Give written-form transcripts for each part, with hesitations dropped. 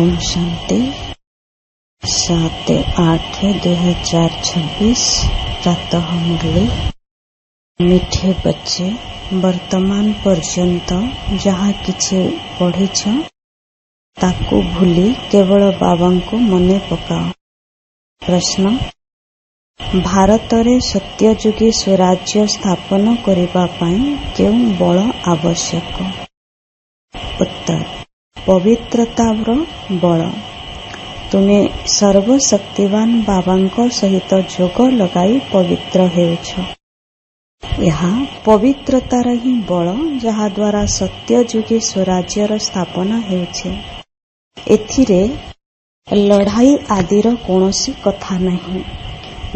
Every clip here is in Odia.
ओम शांति 7/8/2026 प्रातः मुरली। मिठे बच्चे, वर्तमान पर्यंत जहाँ किछि पढ़िछ ताकू भूली केवल बाबा को मने पकाओ। प्रश्न, भारतरे सत्ययुगी स्वराज्य स्थापन करिबा पई केउ बल आवश्यक? उत्तर, पवित्रतार बल। तुमे सर्वशक्तिवान बाबांको सहित जोग लगाई पवित्र हेउछ। यहाँ पवित्रतार ही बल जहा द्वारा सत्ययुगी स्वराज्यर स्थापना हेउछे। एथिरे लड़ाई आदिर कोनोसी कथा नहीं।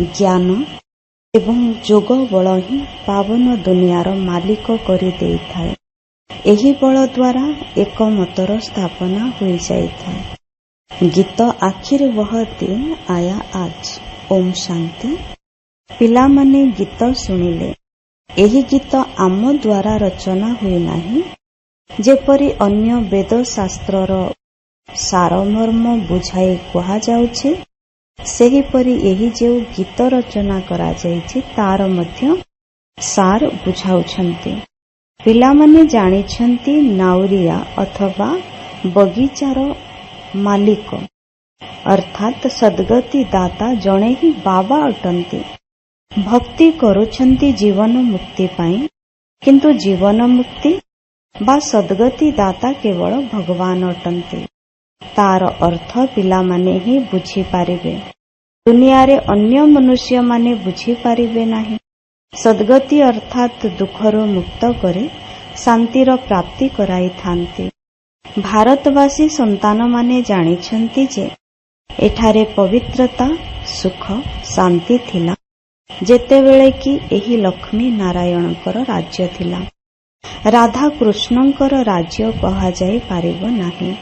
ज्ञान एवं जोग बल ही पावन दुनियार मालिक करि देइथाए। एही बल द्वारा एक मतर स्थापना हुई जाइथाए। गीत आखिर वह दिन आया आज। ओम शांति। पिला माने गीत सुनिले। एही गीत आम द्वारा रचना हुई नाही। जेपरि अन्य वेद शास्त्रर सारमर्म बुझाई कहा जाउछे, सेहीपरि एही जेउ गीत रचना करा जाइछे तार मध्य सार बुझाउछन्ति। पिलामाने जानिछन्ति नाउरिया अथवा बगीचार मालिक अर्थात सद्गति दाता जणे ही बाबा अटन्ति। भक्ति करुछन्ति जीवन मुक्ति पाई, किंतु जीवन मुक्ति बा सद्गति दाता केवल भगवान अटन्ति। तार अर्थ पिलामाने ही बुझी पारिबे। दुनिया रे अन्य मनुष्य माने बुझी पारिबे नाही। सद्गति अर्थात दुखरो मुक्त करे शांतिर प्राप्ति कराई थांती। भारतवासी संतान माने जानिछन्ति जे एठारे पवित्रता सुख शांति थिला जेतेबेले कि एही लक्ष्मी नारायणकर राज्य थिला। राधा कृष्णंकर राज्य कहा जाई पारिबो नाही।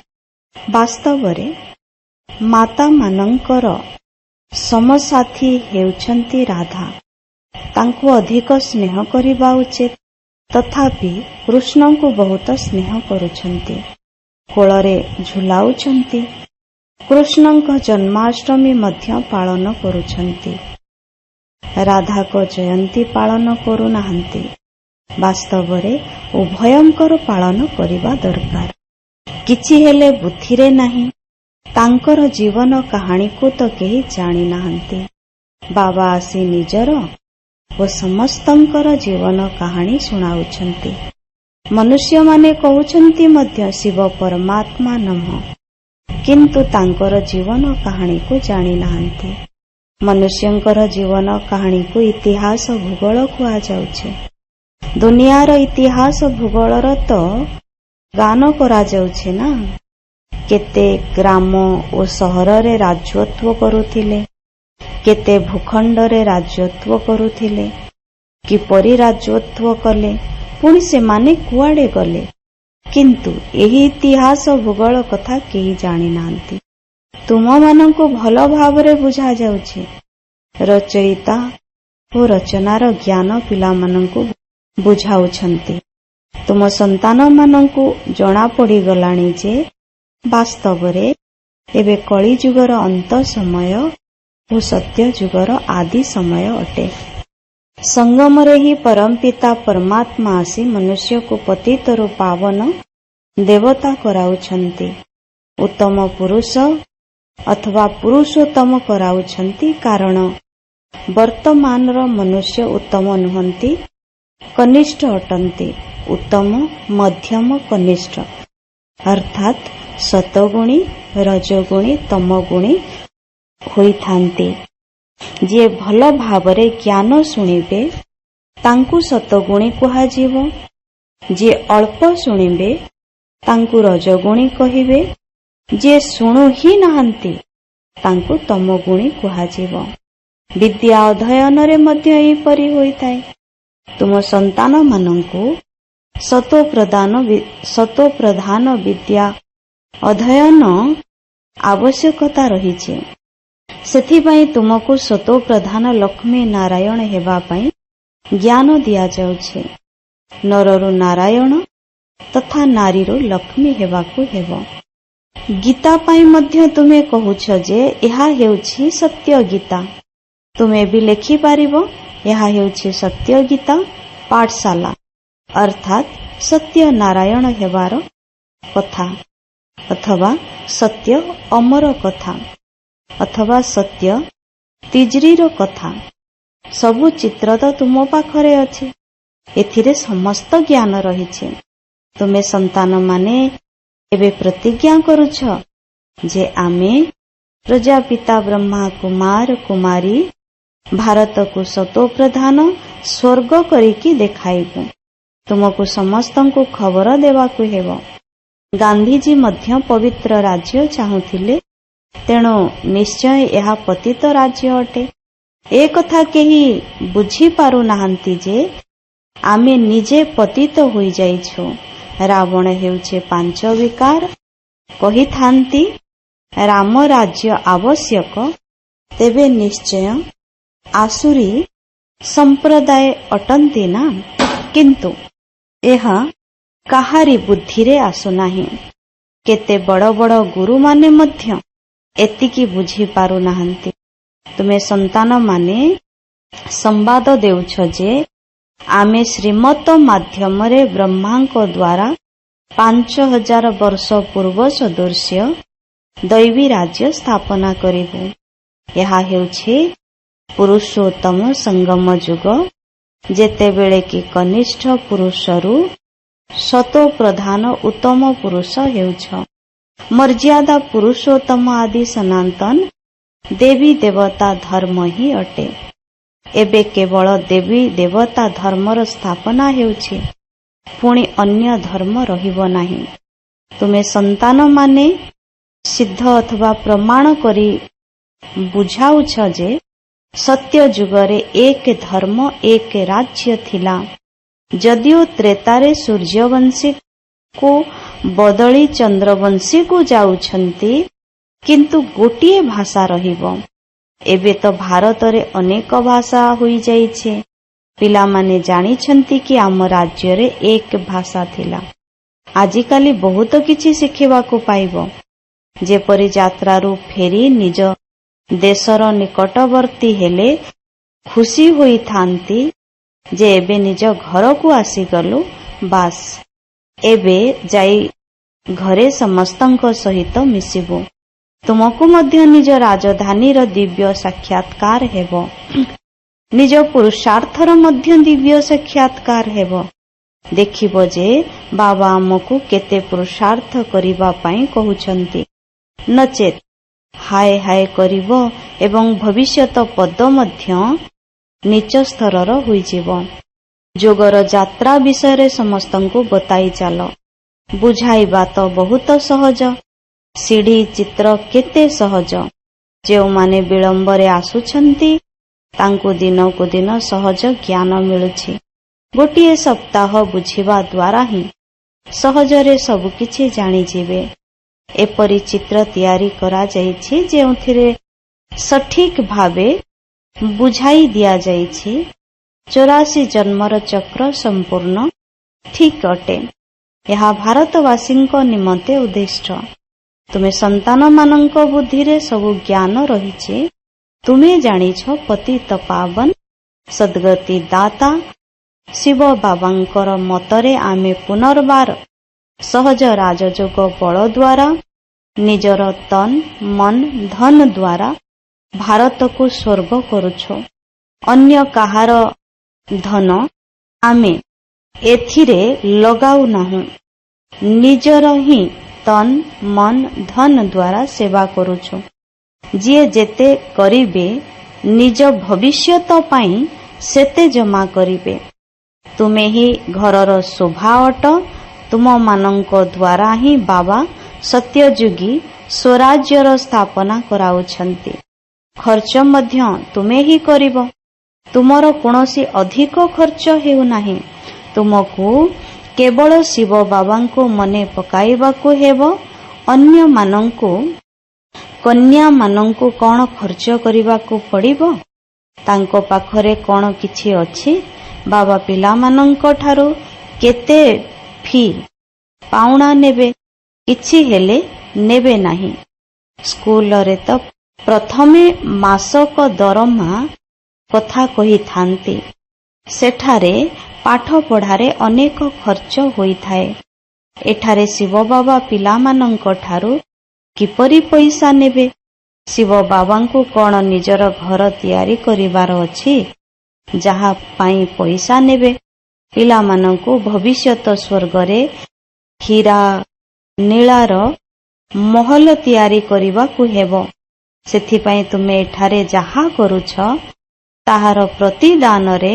वास्तवरे माता मानंकर समसाथी हेउछन्ति राधा। तांको अधिक स्नेह करिबा उचित, तथापि कृष्ण को बहुत स्नेह करुछन्ति। कोଳରେ झुलाउछन्ति। कृष्णଙ୍କ जन्माष्टमी मध्य पालन करुछन्ति। राधा को जयंती पालन करू नाहंती। वास्तवरे उभयंकर पालन करिबा दरकार। किछि हेले बुद्धिरे नाही। तांकर जीवन कहानी को तो केही जानि नाहंती। बाबा आसी निजर ओ समस्तंकर जीवन कहानी सुनाउछन्ति। मनुष्य माने कहउछन्ति मध्य शिव परमात्मा नमः, किंतु तांकर जीवन कहानी को जानि नाहंती। मनुष्यंकर जीवन कहानी को इतिहास भूगोल कुआ जाउछे। दुनियार इतिहास भूगोलर तो गान करा जाउछे ना। केते ग्राम ओ सहर रे राजत्व करुथिले, केते भूखंड रे राजत्व करुथिले, किपरि राजत्व कले, पुणी से माने कुआडे गले, किंतु एही इतिहास भूगोल कथा केही जानि नांती। तुम मानंको भल भावरे बुझा जाउछे। रचयिता ओ रचनार ज्ञान पिला मानंको बुझाउछन्ति। तुम संतान मानंको जणा पड़ी गलाणी जे वास्तवरे एबे कली जुगर अंत समय ओ सत्य जुगर आदि समय अटे। संगमरे ही परमपिता परमात्मा आसी मनुष्य को पतितरु पावन देवता कराउछन्ति। उत्तम पुरुष अथवा पुरुषोत्तम कराउछन्ति, कारण वर्तमानर मनुष्य उत्तम नुहंती, कनिष्ठ अटन्ति। उत्तम मध्यम कनिष्ठ अर्थात सतगुणी रजगुणी तमगुणी होइथांती। जे भल भावरे ज्ञान शुणिबे तांकु सतगुणी कुहाजिबो। जे अल्प शुणिबे तांकु रजगुणी कहिबे। जे शुणु ही नाहंती तांकु तमगुणी कुहाजिबो। विद्या अध्ययन रे मध्य एपरि होइताय। तुम संतान मानंकु सतो प्रधान विद्या अध्ययन आवश्यकता रहिछे। सेथिपाई तुमको सतो प्रधान लक्ष्मी नारायण हेबा पाई ज्ञान दिया जाउछे। नररु नारायण तथा नारीरो लक्ष्मी हेबाकु हेबो। ଗୀତା ପାଇଁ ମଧ୍ୟ ତୁମେ କହୁଛ ଯେ ଏହା ହେଉଛି ସତ୍ୟ ଗୀତା। ତୁମେ ବି ଲେଖିପାରିବ, ଏହା ହେଉଛି ସତ୍ୟ ଗୀତା ପାଠଶାଳା, ଅର୍ଥାତ୍ ସତ୍ୟ ନାରାୟଣ ହେବାର କଥା, ଅଥବା ସତ୍ୟ ଅମର କଥା, ଅଥବା ସତ୍ୟ ତିଜ୍ରିର କଥା। ସବୁ ଚିତ୍ର ତ ତୁମ ପାଖରେ ଅଛି। ଏଥିରେ ସମସ୍ତ ଜ୍ଞାନ ରହିଛି। ତୁମେ ସନ୍ତାନମାନେ ଏବେ ପ୍ରତିଜ୍ଞା କରୁଛ ଯେ ଆମେ ପ୍ରଜାପିତା ବ୍ରହ୍ମା କୁମାର କୁମାରୀ ଭାରତକୁ ସତୋପ୍ରଧାନ ସ୍ୱର୍ଗ କରିକି ଦେଖାଇବୁ। ତୁମକୁ ସମସ୍ତଙ୍କୁ ଖବର ଦେବାକୁ ହେବ। ଗାନ୍ଧିଜୀ ମଧ୍ୟ ପବିତ୍ର ରାଜ୍ୟ ଚାହୁଁଥିଲେ, ତେଣୁ ନିଶ୍ଚୟ ଏହା ପତିତ ରାଜ୍ୟ ଅଟେ। ଏ କଥା କେହି ବୁଝିପାରୁନାହାନ୍ତି ଯେ ଆମେ ନିଜେ ପତିତ ହୋଇଯାଇଛୁ। ରାବଣ ହେଉଛି ପାଞ୍ଚ ବିକାର। କହିଥାନ୍ତି ରାମ ରାଜ୍ୟ ଆବଶ୍ୟକ, ତେବେ ନିଶ୍ଚୟ ଆସୁରୀ ସମ୍ପ୍ରଦାୟ ଅଟନ୍ତି ନା। କିନ୍ତୁ ଏହା କାହାରି ବୁଦ୍ଧିରେ ଆସୁନାହିଁ। କେତେ ବଡ଼ ବଡ଼ ଗୁରୁମାନେ ମଧ୍ୟ ଏତିକି ବୁଝିପାରୁନାହାନ୍ତି। ତୁମେ ସନ୍ତାନମାନେ ସମ୍ବାଦ ଦେଉଛ ଯେ ଆମେ ଶ୍ରୀମତ ମାଧ୍ୟମରେ ବ୍ରହ୍ମାଙ୍କ ଦ୍ୱାରା 5000 ବର୍ଷ ପୂର୍ବ ସଦୃଶ୍ୟ ଦୈବୀ ରାଜ୍ୟ ସ୍ଥାପନା କରିବୁ। ଏହା ହେଉଛି ପୁରୁଷୋତ୍ତମ ସଙ୍ଗମ ଯୁଗ, ଯେତେବେଳେ କି କନିଷ୍ଠ ପୁରୁଷରୁ ସତୋ ପ୍ରଧାନ ଉତ୍ତମ ପୁରୁଷ ହେଉଛ। ମର୍ଯ୍ୟାଦା ପୁରୁଷୋତ୍ତମ ଆଦି ସନାତନ ଦେବୀ ଦେବତା ଧର୍ମ ହିଁ ଅଟେ। ଏବେ କେବଳ ଦେବୀ ଦେବତା ଧର୍ମର ସ୍ଥାପନା ହେଉଛି, ପୁଣି ଅନ୍ୟ ଧର୍ମ ରହିବ ନାହିଁ। ତୁମେ ସନ୍ତାନମାନେ ସିଦ୍ଧ ଅଥବା ପ୍ରମାଣ କରି ବୁଝାଉଛ ଯେ ସତ୍ୟ ଯୁଗରେ ଏକ ଧର୍ମ ଏକ ରାଜ୍ୟ ଥିଲା। ଯଦିଓ ତ୍ରେତାରେ ସୂର୍ଯ୍ୟବଂଶୀକୁ ବଦଳି ଚନ୍ଦ୍ରବଂଶୀକୁ ଯାଉଛନ୍ତି, କିନ୍ତୁ ଗୋଟିଏ ଭାଷା ରହିବ। ଏବେ ତ ଭାରତରେ ଅନେକ ଭାଷା ହୋଇଯାଇଛି। ପିଲାମାନେ ଜାଣିଛନ୍ତି କି ଆମ ରାଜ୍ୟରେ ଏକ ଭାଷା ଥିଲା। ଆଜିକାଲି ବହୁତ କିଛି ଶିଖିବାକୁ ପାଇବ। ଯେପରି ଯାତ୍ରାରୁ ଫେରି ନିଜ ଦେଶର ନିକଟବର୍ତ୍ତୀ ହେଲେ ଖୁସି ହୋଇଥାନ୍ତି ଯେ ଏବେ ନିଜ ଘରକୁ ଆସିଗଲୁ, ବାସ୍ ଏବେ ଯାଇ ଘରେ ସମସ୍ତଙ୍କ ସହିତ ମିଶିବୁ। ତୁମକୁ ମଧ୍ୟ ନିଜ ରାଜଧାନୀର ଦିବ୍ୟ ସାକ୍ଷାତକାର ହେବ। ନିଜ ପୁରୁଷାର୍ଥର ମଧ୍ୟ ଦିବ୍ୟ ସାକ୍ଷାତକାର ହେବ। ଦେଖିବ ଯେ ବାବା ଆମକୁ କେତେ ପୁରୁଷାର୍ଥ କରିବା ପାଇଁ କହୁଛନ୍ତି। ନଚେତ୍ ହାୟ ହାୟ କରିବ ଏବଂ ଭବିଷ୍ୟତ ପଦ ମଧ୍ୟ ନିଚ ସ୍ତରର ହୋଇଯିବ। ଯୋଗର ଯାତ୍ରା ବିଷୟରେ ସମସ୍ତଙ୍କୁ ବତାଇ ଚାଲ। ବୁଝାଇବା ତ ବହୁତ ସହଜ, ସିଢି ଚିତ୍ର କେତେ ସହଜ। ଯେଉଁମାନେ ବିଳମ୍ବରେ ଆସୁଛନ୍ତି ତାଙ୍କୁ ଦିନକୁ ଦିନ ସହଜ ଜ୍ଞାନ ମିଳୁଛି। ଗୋଟିଏ ସପ୍ତାହ ବୁଝିବା ଦ୍ୱାରା ହିଁ ସହଜରେ ସବୁକିଛି ଜାଣିଯିବେ। ଏପରି ଚିତ୍ର ତିଆରି କରାଯାଇଛି ଯେଉଁଥିରେ ସଠିକ ଭାବେ ବୁଝାଇ ଦିଆଯାଇଛି 84 ଜନ୍ମର ଚକ୍ର ସମ୍ପୂର୍ଣ୍ଣ ଠିକ ଅଟେ। ଏହା ଭାରତବାସୀଙ୍କ ନିମନ୍ତେ ଉଦ୍ଦିଷ୍ଟ। ତୁମେ ସନ୍ତାନମାନଙ୍କ ବୁଦ୍ଧିରେ ସବୁ ଜ୍ଞାନ ରହିଛି। ତୁମେ ଜାଣିଛ ପତିତ ପାବନ ସଦ୍ଗତି ଦାତା ଶିବ ବାବାଙ୍କର ମତରେ ଆମେ ପୁନର୍ବାର ସହଜ ରାଜଯୋଗ ବଳ ଦ୍ୱାରା ନିଜର ତନ ମନ ଧନ ଦ୍ୱାରା ଭାରତକୁ ସ୍ୱର୍ଗ କରୁଛୁ। ଅନ୍ୟ କାହାର ଧନ ଆମେ ଏଥିରେ ଲଗାଉ ନାହୁଁ। ନିଜର ହିଁ ତନ ମନ ଧନ ଦ୍ୱାରା ସେବା କରୁଛୁ। ଯିଏ ଯେତେ କରିବେ ନିଜ ଭବିଷ୍ୟତ ପାଇଁ ସେତେ ଜମା କରିବେ। ତୁମେ ହିଁ ଘରର ଶୋଭା ଅଟ। ତୁମମାନଙ୍କ ଦ୍ୱାରା ହିଁ ବାବା ସତ୍ୟଯୁଗୀ ସ୍ୱରାଜ୍ୟର ସ୍ଥାପନା କରାଉଛନ୍ତି। ଖର୍ଚ୍ଚ ମଧ୍ୟ ତୁମେ ହିଁ କରିବ। ତୁମର କୌଣସି ଅଧିକ ଖର୍ଚ୍ଚ ହେଉନାହିଁ। ତୁମକୁ କେବଳ ଶିବ ବାବାଙ୍କୁ ମନେ ପକାଇବାକୁ ହେବ। ଅନ୍ୟମାନଙ୍କୁ କନ୍ୟାମାନଙ୍କୁ କ'ଣ ଖର୍ଚ୍ଚ କରିବାକୁ ପଡ଼ିବ? ତାଙ୍କ ପାଖରେ କ'ଣ କିଛି ଅଛି? ବାବା ପିଲାମାନଙ୍କ ଠାରୁ କେତେ ଫି ପାଉଣା ନେବେ? କିଛି ହେଲେ ନେବେ ନାହିଁ। ସ୍କୁଲରେ ତ ପ୍ରଥମେ ମାସକ ଦରମା କଥା କହିଥାନ୍ତି। ସେଠାରେ ପାଠ ପଢ଼ାରେ ଅନେକ ଖର୍ଚ୍ଚ ହୋଇଥାଏ। ଏଠାରେ ଶିବ ବାବା ପିଲାମାନଙ୍କ ଠାରୁ କିପରି ପଇସା ନେବେ? ଶିବ ବାବାଙ୍କୁ କ'ଣ ନିଜର ଘର ତିଆରି କରିବାର ଅଛି ଯାହା ପାଇଁ ପଇସା ନେବେ? ପିଲାମାନଙ୍କୁ ଭବିଷ୍ୟତ ସ୍ୱର୍ଗରେ ହୀରା ନୀଳାର ମହଲ ତିଆରି କରିବାକୁ ହେବ। ସେଥିପାଇଁ ତୁମେ ଏଠାରେ ଯାହା କରୁଛ ତାହାର ପ୍ରତିଦାନରେ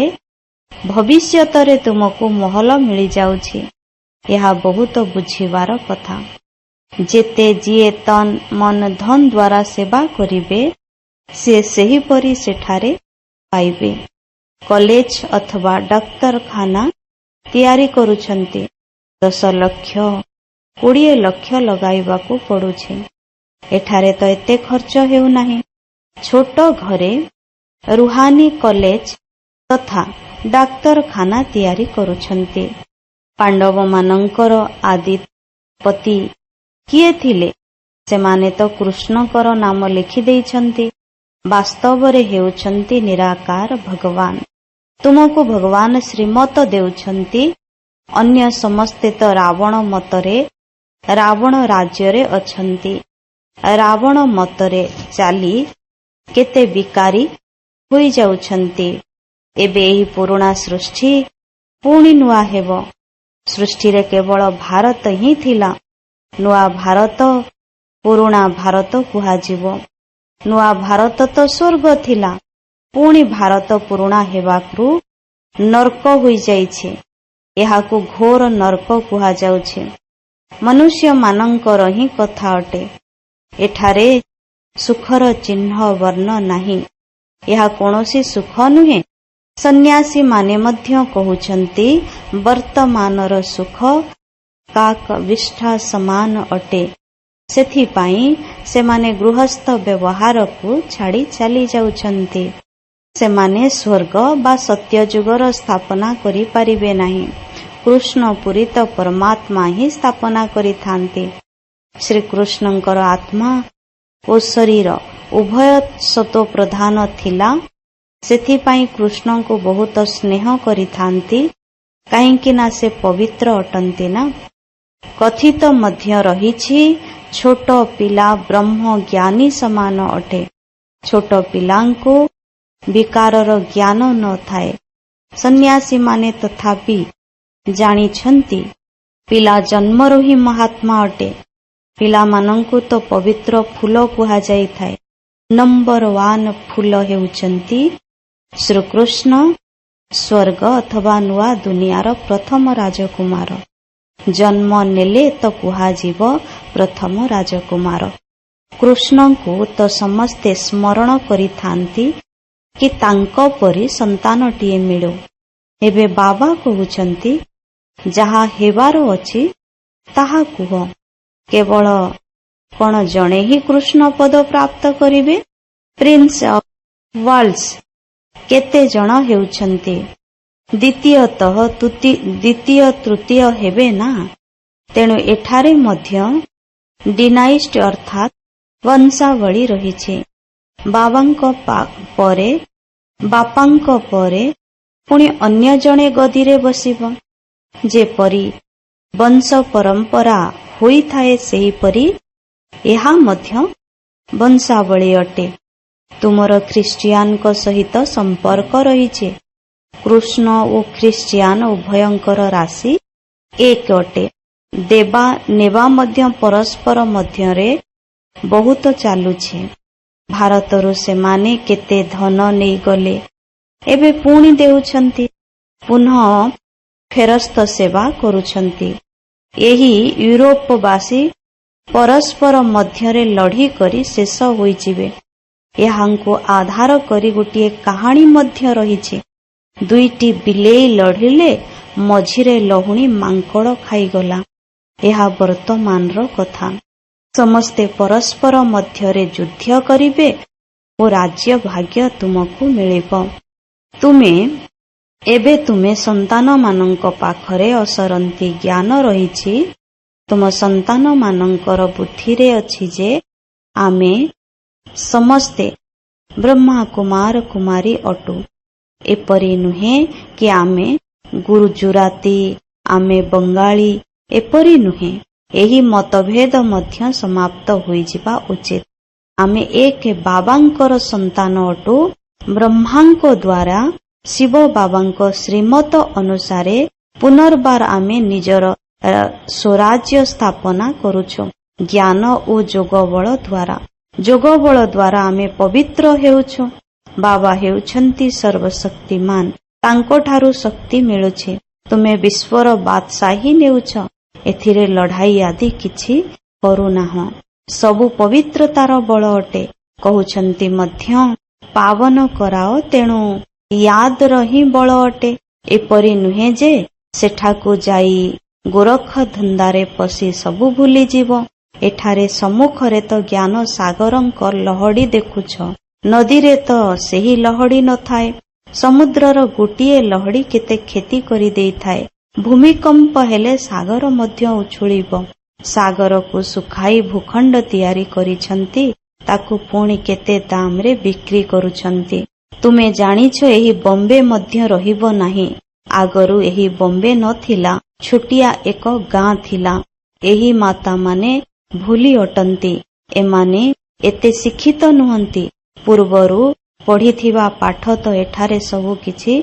ଭବିଷ୍ୟତରେ ତୁମକୁ ମହଲ ମିଳିଯାଉଛି। ଏହା ବହୁତ ବୁଝିବାର କଥା। ଯେତେ ଯିଏ ତନ୍ ମନ ଧନ ଦ୍ୱାରା ସେବା କରିବେ ସେ ସେହିପରି ସେଠାରେ ପାଇବେ। କଲେଜ ଅଥବା ଡାକ୍ତରଖାନା ତିଆରି କରୁଛନ୍ତି, 10 ଲକ୍ଷ 20 ଲକ୍ଷ ଲଗାଇବାକୁ ପଡୁଛି। ଏଠାରେ ତ ଏତେ ଖର୍ଚ୍ଚ ହେଉନାହିଁ। ଛୋଟ ଘରେ ରୁହାନୀ କଲେଜ ତଥା ଡାକ୍ତରଖାନା ତିଆରି କରୁଛନ୍ତି। ପାଣ୍ଡବମାନଙ୍କର ଆଦିପତି କିଏ ଥିଲେ? ସେମାନେ ତ କୃଷ୍ଣଙ୍କର ନାମ ଲେଖିଦେଇଛନ୍ତି। ବାସ୍ତବରେ ହେଉଛନ୍ତି ନିରାକାର ଭଗବାନ। ତୁମକୁ ଭଗବାନ ଶ୍ରୀମତ ଦେଉଛନ୍ତି। ଅନ୍ୟ ସମସ୍ତେ ତ ରାବଣ ମତରେ ରାବଣ ରାଜ୍ୟରେ ଅଛନ୍ତି। ରାବଣ ମତରେ ଚାଲି କେତେ ବିକାରୀ ହୋଇଯାଉଛନ୍ତି। ଏବେ ଏହି ପୁରୁଣା ସୃଷ୍ଟି ପୁଣି ନୂଆ ହେବ। ସୃଷ୍ଟିରେ କେବଳ ଭାରତ ହିଁ ଥିଲା। ନୂଆ ଭାରତ ପୁରୁଣା ଭାରତ କୁହାଯିବ। ନୂଆ ଭାରତ ତ ସ୍ୱର୍ଗ ଥିଲା। ପୁଣି ଭାରତ ପୁରୁଣା ହେବାକୁ ନର୍କ ହୋଇଯାଇଛି। ଏହାକୁ ଘୋର ନର୍କ କୁହାଯାଉଛି। ମନୁଷ୍ୟମାନଙ୍କର ହିଁ କଥା ଅଟେ। ଏଠାରେ ସୁଖର ଚିହ୍ନ ବର୍ଣ୍ଣ ନାହିଁ। ଏହା କୌଣସି ସୁଖ ନୁହେଁ। ସନ୍ନ୍ୟାସୀମାନେ ମଧ୍ୟ କହୁଛନ୍ତି ବର୍ତ୍ତମାନର ସୁଖ କାକ ବିଷ୍ଠା ସମାନ ଅଟେ। ସେଥିପାଇଁ ସେମାନେ ଗୃହସ୍ଥ ବ୍ୟବହାରକୁ ଛାଡ଼ି ଚାଲି ଯାଉଛନ୍ତି। ସେମାନେ ସ୍ୱର୍ଗ ବା ସତ୍ୟଯୁଗର ସ୍ଥାପନା କରିପାରିବେ ନାହିଁ। କୃଷ୍ଣ ପୁରୀ ତ ପରମାତ୍ମା ହିଁ ସ୍ଥାପନା କରିଥାନ୍ତି। ଶ୍ରୀକୃଷ୍ଣଙ୍କର ଆତ୍ମା ଓ ଶରୀର ଉଭୟ ସତୋପ୍ରଧାନ ଥିଲା। ସେଥିପାଇଁ କୃଷ୍ଣଙ୍କୁ ବହୁତ ସ୍ନେହ କରିଥାନ୍ତି। କାହିଁକି ନା ସେ ପବିତ୍ର ଅଟନ୍ତି ନା। କଥିତ ମଧ୍ୟ ରହିଛି ଛୋଟ ପିଲା ବ୍ରହ୍ମ ଜ୍ଞାନୀ ସମାନ ଅଟେ। ଛୋଟ ପିଲାଙ୍କୁ ବିକାରର ଜ୍ଞାନ ନଥାଏ। ସନ୍ନ୍ୟାସୀମାନେ ତଥାପି ଜାଣିଛନ୍ତି ପିଲା ଜନ୍ମରୁ ହିଁ ମହାତ୍ମା ଅଟେ। ପିଲାମାନଙ୍କୁ ତ ପବିତ୍ର ଫୁଲ କୁହାଯାଇଥାଏ। ନମ୍ବର 1 ଫୁଲ ହେଉଛନ୍ତି ଶ୍ରୀକୃଷ୍ଣ। ସ୍ୱର୍ଗ ଅଥବା ନୂଆ ଦୁନିଆର ପ୍ରଥମ ରାଜକୁମାର। ଜନ୍ମ ନେଲେ ତ କୁହାଯିବ ପ୍ରଥମ ରାଜକୁମାର। କୃଷ୍ଣଙ୍କୁ ତ ସମସ୍ତେ ସ୍ମରଣ କରିଥାନ୍ତି କି ତାଙ୍କ ପରି ସନ୍ତାନଟିଏ ମିଳୁ। ଏବେ ବାବା କହୁଛନ୍ତି ଯାହା ହେବାର ଅଛି ତାହା କୁହ। କେବଳ କ'ଣ ଜଣେ ହିଁ କୃଷ୍ଣ ପଦ ପ୍ରାପ୍ତ କରିବେ? ପ୍ରିନ୍ସ ଅଫ ୱାର୍ଲଡସ୍ କେତେ ଜଣ ହେଉଛନ୍ତି? ଦ୍ୱିତୀୟ ତୃତୀୟ ହେବେ ନା। ତେଣୁ ଏଠାରେ ମଧ୍ୟ ଡିନାଇଷ୍ଟ ଅର୍ଥାତ୍ ବଂଶାବଳୀ ରହିଛି। ବାପାଙ୍କ ପରେ ପୁଣି ଅନ୍ୟ ଜଣେ ଗଦିରେ ବସିବ। ଯେପରି ବଂଶ ପରମ୍ପରା ହୋଇଥାଏ ସେହିପରି ଏହା ମଧ୍ୟ ବଂଶାବଳୀ ଅଟେ। ତୁମର ଖ୍ରୀଷ୍ଟିଆନଙ୍କ ସହିତ ସମ୍ପର୍କ ରହିଛି। କୃଷ୍ଣ ଓ ଖ୍ରୀଷ୍ଟିଆନ ଉଭୟଙ୍କର ରାଶି ଏକ ଅଟେ। ଦେବା ନେବା ମଧ୍ୟ ପରସ୍ପର ମଧ୍ୟରେ ବହୁତ ଚାଲୁଛି। ଭାରତରୁ ସେମାନେ କେତେ ଧନ ନେଇଗଲେ, ଏବେ ପୁଣି ଦେଉଛନ୍ତି। ପୁନଃ ଫେରସ୍ତ ସେବା କରୁଛନ୍ତି। ଏହି ୟୁରୋପବାସୀ ପରସ୍ପର ମଧ୍ୟରେ ଲଢ଼ି କରି ଶେଷ ହୋଇଯିବେ। ଏହାଙ୍କୁ ଆଧାର କରି ଗୋଟିଏ କାହାଣୀ ମଧ୍ୟ ରହିଛି। 2ଟି ବିଲେଇ ଲଢ଼ିଲେ ମଝିରେ ଲହୁଣୀ ମାଙ୍କଡ଼ ଖାଇଗଲା। ଏହା ବର୍ତ୍ତମାନର କଥା। ସମସ୍ତେ ପରସ୍ପର ମଧ୍ୟରେ ଯୁଦ୍ଧ କରିବେ ଓ ରାଜ୍ୟ ଭାଗ୍ୟ ତୁମକୁ ମିଳିବ। ଏବେ ତୁମେ ସନ୍ତାନମାନଙ୍କ ପାଖରେ ଅସରନ୍ତି ଜ୍ଞାନ ରହିଛି। ତୁମ ସନ୍ତାନମାନଙ୍କର ବୁଦ୍ଧିରେ ଅଛି ଯେ ଆମେ ସମସ୍ତେ ବ୍ରହ୍ମା କୁମାର କୁମାରୀ ଅଟୁ। ଏପରି ନୁହେଁ କି ଆମେ ଗୁଜୁରାତି, ଆମେ ବଙ୍ଗାଳୀ, ଏପରି ନୁହେଁ। ଏହି ମତଭେଦ ମଧ୍ୟ ସମାପ୍ତ ହୋଇଯିବା ଉଚିତ। ଆମେ ଏକ ବାବାଙ୍କର ସନ୍ତାନ ଅଟୁ। ବ୍ରହ୍ମାଙ୍କ ଦ୍ୱାରା ଶିବ ବାବାଙ୍କ ଶ୍ରୀମତ ଅନୁସାରେ ପୁନର୍ବାର ଆମେ ନିଜର ସ୍ୱରାଜ୍ୟ ସ୍ଥାପନା କରୁଛୁ ଜ୍ଞାନ ଓ ଯୋଗ ବଳ ଦ୍ୱାରା। ଯୋଗ ବଳ ଦ୍ୱାରା ଆମେ ପବିତ୍ର ହେଉଛୁ। ବାବା ହେଉଛନ୍ତି ସର୍ବଶକ୍ତିମାନ, ତାଙ୍କଠାରୁ ଶକ୍ତି ମିଳୁଛି। ତୁମେ ବିଶ୍ୱର ବାଦଶାହୀ ନେଉଛ, ଏଥିରେ ଲଢ଼ାଇ ଆଦି କିଛି କରୁନାହଁ। ସବୁ ପବିତ୍ରତାର ବଳ ଅଟେ। କହୁଛନ୍ତି ମଧ୍ୟ ପାବନ କରାଅ, ତେଣୁ ୟାଦର ହିଁ ବଳ ଅଟେ। ଏପରି ନୁହେଁ ଯେ ସେଠାକୁ ଯାଇ ଗୋରଖ ଧନ୍ଦାରେ ପଶି ସବୁ ଭୁଲିଯିବ। ଏଠାରେ ସମ୍ମୁଖରେ ତ ଜ୍ଞାନ ସାଗରଙ୍କ ଲହଡ଼ି ଦେଖୁଛ। ନଦୀରେ ତ ସେହି ଲହଡ଼ି ନଥାଏ। ସମୁଦ୍ରର ଗୋଟିଏ ଲହଡ଼ି କେତେ କ୍ଷତି କରିଦେଇଥାଏ। ଭୂମିକମ୍ପ ହେଲେ ସାଗର ମଧ୍ୟ ଉଛୁଳିବ। ସାଗରକୁ ଶୁଖାଇ ଭୂଖଣ୍ଡ ତିଆରି କରିଛନ୍ତି, ତାକୁ ପୁଣି କେତେ ଦାମରେ ବିକ୍ରି କରୁଛନ୍ତି। ତୁମେ ଜାଣିଛ ଏହି ବମ୍ବେ ମଧ୍ୟ ରହିବ ନାହିଁ। ଆଗରୁ ଏହି ବମ୍ବେ ନଥିଲା, ଛୋଟିଆ ଏକ ଗାଁ ଥିଲା। ଏହି ମାତାମାନେ ଭୁଲି ଅଟନ୍ତି। ଏମାନେ ଏତେ ଶିକ୍ଷିତ ନୁହନ୍ତି। ପୂର୍ବରୁ ପଢ଼ିଥିବା ପାଠ ତ ଏଠାରେ ସବୁ କିଛି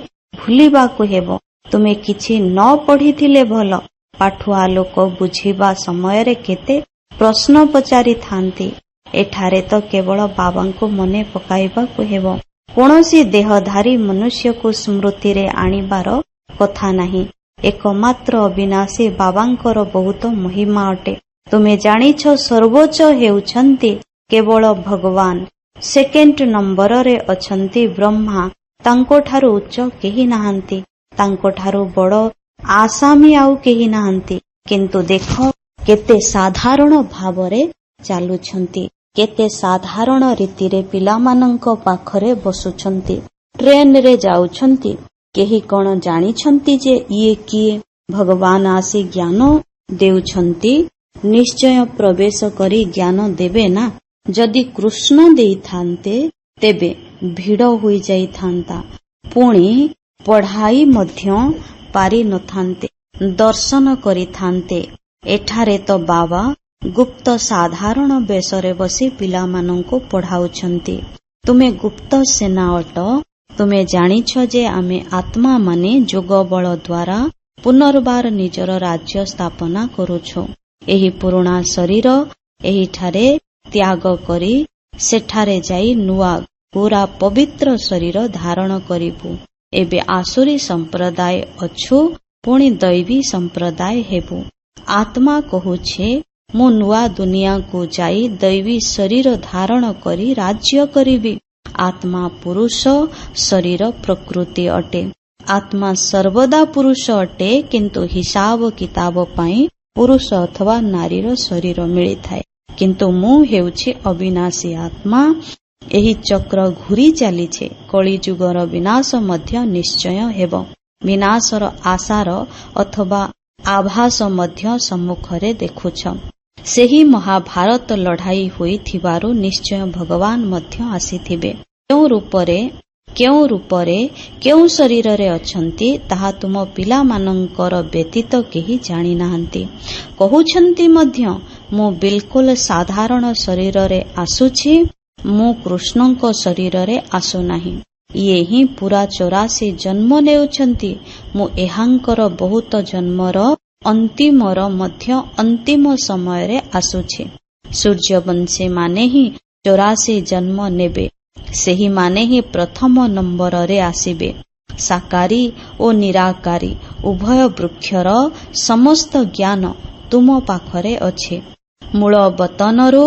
ଭୁଲିବାକୁ ହେବ। ତୁମେ କିଛି ନ ପଢ଼ିଥିଲେ ଭଲ। ପାଠୁଆ ଲୋକ ବୁଝିବା ସମୟରେ କେତେ ପ୍ରଶ୍ନ ପଚାରିଥାନ୍ତି। ଏଠାରେ ତ କେବଳ ବାବାଙ୍କୁ ମନେ ପକାଇବାକୁ ହେବ। କୌଣସି ଦେହଧାରୀ ମନୁଷ୍ୟକୁ ସ୍ମୃତିରେ ଆଣିବାର କଥା ନାହିଁ। ଏକମାତ୍ର ଅବିନାଶୀ ବାବାଙ୍କର ବହୁତ ମହିମା ଅଟେ। ତୁମେ ଜାଣିଛ ସର୍ବୋଚ୍ଚ ହେଉଛନ୍ତି କେବଳ ଭଗବାନ। ସେକେଣ୍ଡ ନମ୍ବରରେ ଅଛନ୍ତି ବ୍ରହ୍ମା। ତାଙ୍କଠାରୁ ଉଚ୍ଚ କେହି ନାହାନ୍ତି। ତାଙ୍କଠାରୁ ବଡ଼ ଆସାମୀ ଆଉ କେହି ନାହାନ୍ତି। କିନ୍ତୁ ଦେଖ କେତେ ସାଧାରଣ ଭାବରେ ଚାଲୁଛନ୍ତି, କେତେ ସାଧାରଣ ରୀତିରେ ପିଲାମାନଙ୍କ ପାଖରେ ବସୁଛନ୍ତି, ଟ୍ରେନରେ ଯାଉଛନ୍ତି। କେହି କଣ ଜାଣିଛନ୍ତି ଯେ ଇଏ କିଏ? ଭଗବାନ ଆସି ଜ୍ଞାନ ଦେଉଛନ୍ତି। ନିଶ୍ଚୟ ପ୍ରବେଶ କରି ଜ୍ଞାନ ଦେବେ ନା। ଯଦି କୃଷ୍ଣ ଦେଇଥାନ୍ତେ ତେବେ ଭିଡ଼ ହୋଇଯାଇଥାନ୍ତା। ପୁଣି ପଢ଼ାଇ ମଧ୍ୟ ପାରିନଥାନ୍ତେ, ଦର୍ଶନ କରିଥାନ୍ତେ। ଏଠାରେ ତ ବାବା ଗୁପ୍ତ ସାଧାରଣ ବେଶରେ ବସି ପିଲାମାନଙ୍କୁ ପଢ଼ାଉଛନ୍ତି। ତୁମେ ଗୁପ୍ତ ସେନା ଅଟ। ତୁମେ ଜାଣିଛ ଯେ ଆମେ ଆତ୍ମାମାନେ ଯୋଗ ବଳ ଦ୍ୱାରା ପୁନର୍ବାର ନିଜର ରାଜ୍ୟ ସ୍ଥାପନା କରୁଛୁ। ଏହି ପୁରୁଣା ଶରୀର ଏହିଠାରେ ତ୍ୟାଗ କରି ସେଠାରେ ଯାଇ ନୂଆ ପୁରା ପବିତ୍ର ଶରୀର ଧାରଣ କରିବୁ। ଏବେ ଆସୁରୀ ସମ୍ପ୍ରଦାୟ ଅଛୁ, ପୁଣି ଦୈବୀ ସମ୍ପ୍ରଦାୟ ହେବୁ। ଆତ୍ମା କହୁଛେ ମୁଁ ନୂଆ ଦୁନିଆକୁ ଯାଇ ଦୈବୀ ଶରୀର ଧାରଣ କରି ରାଜ୍ୟ କରିବି। ଆତ୍ମା ପୁରୁଷ, ଶରୀର ପ୍ରକୃତି ଅଟେ। ଆତ୍ମା ସର୍ବଦା ପୁରୁଷ ଅଟେ, କିନ୍ତୁ ହିସାବ କିତାବ ପାଇଁ ପୁରୁଷ ଅଥବା ନାରୀର ଶରୀର ମିଳିଥାଏ। କିନ୍ତୁ ମୁଁ ହେଉଛି ଅବିନାଶୀ ଆତ୍ମା। ଏହି ଚକ୍ର ଘୂରି ଚାଲିছে। କଳିଯୁଗର ବିନାଶ ମଧ୍ୟ ନିଶ୍ଚୟ ହେବ। ବିନାଶର ଆଶାର ଅଥବା ଆଭାସ ମଧ୍ୟ ସମ୍ମୁଖରେ ଦେଖୁଛ। ସେହି ମହାଭାରତ ଲଢ଼ାଇ ହୋଇଥିବାରୁ ନିଶ୍ଚୟ ଭଗବାନ ମଧ୍ୟ ଆସିଥିବେ। କେଉଁ ରୂପରେ କେଉଁ ଶରୀରରେ ଅଛନ୍ତି ତାହା ତୁମ ପିଲାମାନଙ୍କର ବ୍ୟତୀତ କେହି ଜାଣିନାହାନ୍ତି। କହୁଛନ୍ତି ମଧ୍ୟ ମୁଁ ବିଲକୁଲ ସାଧାରଣ ଶରୀରରେ ଆସୁଛି, ମୁଁ କୃଷ୍ଣଙ୍କ ଶରୀରରେ ଆସୁନାହିଁ। ଇଏ ହିଁ ପୁରା 84 ଜନ୍ମ ନେଉଛନ୍ତି। ମୁଁ ଏହାଙ୍କର ବହୁତ ଜନ୍ମର ଅନ୍ତିମର ମଧ୍ୟ ଅନ୍ତିମ ସମୟରେ ଆସୁଛି। ସୂର୍ଯ୍ୟବଂଶୀ ମାନେ ହିଁ 84 ଜନ୍ମ ନେବେ। ସେହିମାନେ ହିଁ ପ୍ରଥମ ନମ୍ବରରେ ଆସିବେ। ସାକାରୀ ଓ ନିରାକାରୀ ଉଭୟ ବୃକ୍ଷର ସମସ୍ତ ଜ୍ଞାନ ତୁମ ପାଖରେ ଅଛି। ମୂଳ ବତନରୁ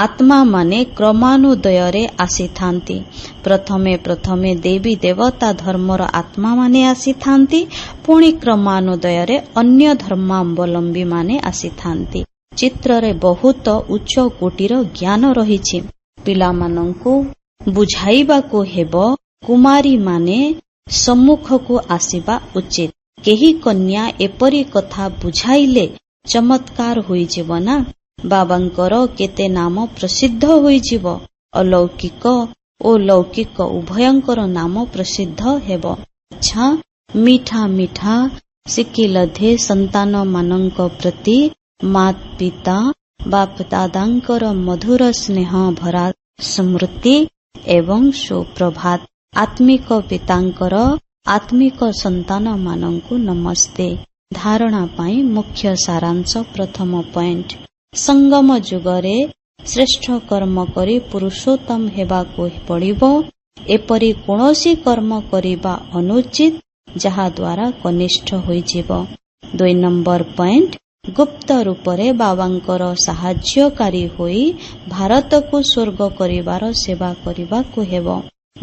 ଆତ୍ମାମାନେ କ୍ରମାନୁଦୟରେ ଆସିଥାନ୍ତି। ପ୍ରଥମେ ଦେବୀ ଦେବତା ଧର୍ମର ଆତ୍ମାମାନେ ଆସିଥାନ୍ତି, ପୁଣି କ୍ରମାନୁଦୟରେ ଅନ୍ୟ ଧର୍ମାବଲମ୍ବୀମାନେ ଆସିଥାନ୍ତି। ଚିତ୍ରରେ ବହୁତ ଉଚ୍ଚ କୋଟିର ଜ୍ଞାନ ରହିଛି। ପିଲାମାନଙ୍କୁ ବୁଝାଇବାକୁ ହେବ, କୁମାରୀମାନେ ସମ୍ମୁଖକୁ ଆସିବା ଉଚିତ। କେହି କନ୍ୟା ଏପରି କଥା ବୁଝାଇଲେ ଚମତ୍କାର ହୋଇଯିବ ନା। ବାବାଙ୍କର କେତେ ନାମ ପ୍ରସିଦ୍ଧ ହୋଇଯିବ। ଅଲୌକିକ ଓ ଲୌକିକ ଉଭୟଙ୍କର ନାମ ପ୍ରସିଦ୍ଧ ହେବ। ଆଚ୍ଛା, ମିଠା ମିଠା ଶିକିଲଧେ ସନ୍ତାନମାନଙ୍କ ପ୍ରତି ମାତ ପିତା ବାପ ଦାଦାଙ୍କର ମଧୁର ସ୍ନେହ ଭରା ସ୍ମୃତି ଏବଂ ସୁପ୍ରଭାତ। ଆତ୍ମିକ ପିତାଙ୍କର ଆତ୍ମିକ ସନ୍ତାନମାନଙ୍କୁ ନମସ୍ତେ। ଧାରଣା ପାଇଁ ମୁଖ୍ୟ ସାରାଂଶ। ପ୍ରଥମ ପଏଣ୍ଟ, ସଙ୍ଗମ ଯୁଗରେ ଶ୍ରେଷ୍ଠ କର୍ମ କରି ପୁରୁଷୋତ୍ତମ ହେବାକୁ ପଡ଼ିବ। ଏପରି କୌଣସି କର୍ମ କରିବା ଅନୁଚିତ ଯାହା ଦ୍ୱାରା କନିଷ୍ଠ ହୋଇଯିବ। 2 ନମ୍ବର ପଏଣ୍ଟ, ଗୁପ୍ତ ରୂପରେ ବାବାଙ୍କର ସାହାଯ୍ୟକାରୀ ହୋଇ ଭାରତକୁ ସ୍ୱର୍ଗ କରିବାର ସେବା କରିବାକୁ ହେବ।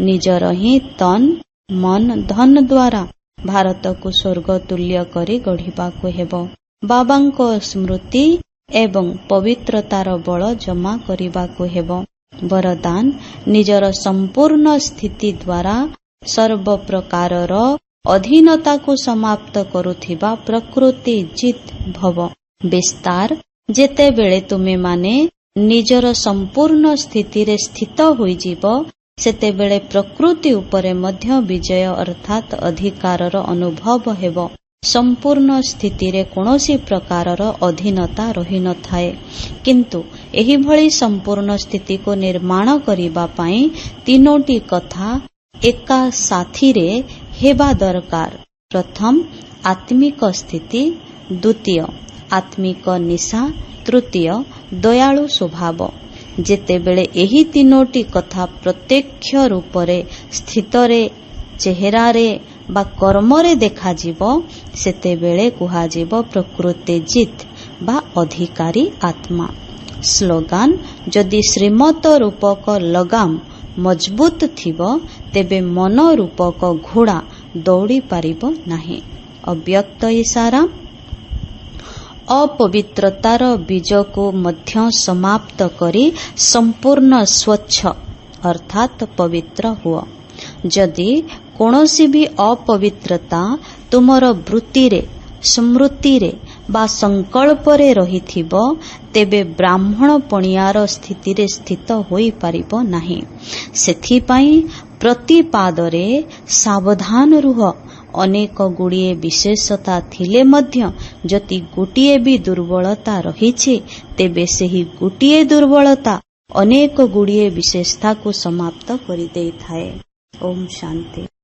ନିଜର ହିଁ ତନ ମନ ଧନ ଦ୍ୱାରା ଭାରତକୁ ସ୍ୱର୍ଗ ତୁଲ୍ୟ କରି ଗଢ଼ିବାକୁ ହେବ। ବାବାଙ୍କ ସ୍ମୃତି ଏବଂ ପବିତ୍ରତାର ବଳ ଜମା କରିବାକୁ ହେବ। ବରଦାନ, ନିଜର ସମ୍ପୂର୍ଣ୍ଣ ସ୍ଥିତି ଦ୍ୱାରା ସର୍ବ ପ୍ରକାରର ଅଧୀନତାକୁ ସମାପ୍ତ କରୁଥିବା ପ୍ରକୃତି ଜିତ୍ ଭବ। ବିସ୍ତାର, ଯେତେବେଳେ ତୁମେମାନେ ନିଜର ସମ୍ପୂର୍ଣ୍ଣ ସ୍ଥିତିରେ ସ୍ଥିତ ହୋଇଯିବ, ସେତେବେଳେ ପ୍ରକୃତି ଉପରେ ମଧ୍ୟ ବିଜୟ ଅର୍ଥାତ୍ ଅଧିକାରର ଅନୁଭବ ହେବ। ସମ୍ପୂର୍ଣ୍ଣ ସ୍ଥିତିରେ କୌଣସି ପ୍ରକାରର ଅଧୀନତା ରହିନଥାଏ। କିନ୍ତୁ ଏହିଭଳି ସମ୍ପୂର୍ଣ୍ଣ ସ୍ଥିତିକୁ ନିର୍ମାଣ କରିବା ପାଇଁ 3ଟି କଥା ଏକା ସାଥିରେ ହେବା ଦରକାର। ପ୍ରଥମ, ଆତ୍ମିକ ସ୍ଥିତି। ଦ୍ୱିତୀୟ, ଆତ୍ମିକ ନିଶା। ତୃତୀୟ, ଦୟାଳୁ ସ୍ୱଭାବ। ଯେତେବେଳେ ଏହି 3ଟି କଥା ପ୍ରତ୍ୟକ୍ଷ ରୂପରେ ସ୍ଥିତରେ ଚେହେରାରେ ବା କର୍ମରେ ଦେଖାଯିବ, ସେତେବେଳେ କୁହାଯିବ ପ୍ରକୃତି ଜିତ୍ ବା ଅଧିକାରୀ ଆତ୍ମା। ସ୍ଲୋଗାନ, ଯଦି ଶ୍ରୀମତ ରୂପକ ଲଗାମ ମଜବୁତ ଥିବ, ତେବେ ମନ ରୂପକ ଘୋଡ଼ା ଦୌଡ଼ି ପାରିବ ନାହିଁ। ଅବ୍ୟକ୍ତ ଇସାରା, ଅପବିତ୍ରତାର ବୀଜକୁ ମଧ୍ୟ ସମାପ୍ତ କରି ସମ୍ପୂର୍ଣ୍ଣ ସ୍ୱଚ୍ଛ ଅର୍ଥାତ୍ ପବିତ୍ର ହୁଅ। ଯଦି କୌଣସି ବି ଅପବିତ୍ରତା ତୁମର ବୃତ୍ତିରେ, ସ୍ମୃତିରେ ବା ସଂକଳ୍ପରେ ରହିଥିବ, ତେବେ ବ୍ରାହ୍ମଣ ପଣିଆର ସ୍ଥିତିରେ ସ୍ଥିତ ହୋଇପାରିବ ନାହିଁ। ସେଥିପାଇଁ ପ୍ରତି ପାଦରେ ସାବଧାନ ରୁହ। ଅନେକ ଗୁଡ଼ିଏ ବିଶେଷତା ଥିଲେ ମଧ୍ୟ ଯଦି ଗୋଟିଏ ବି ଦୁର୍ବଳତା ରହିଛି, ତେବେ ସେହି ଗୋଟିଏ ଦୁର୍ବଳତା ଅନେକ ଗୁଡ଼ିଏ ବିଶେଷତାକୁ ସମାପ୍ତ କରିଦେଇଥାଏ। ଓମ୍ ଶାନ୍ତି।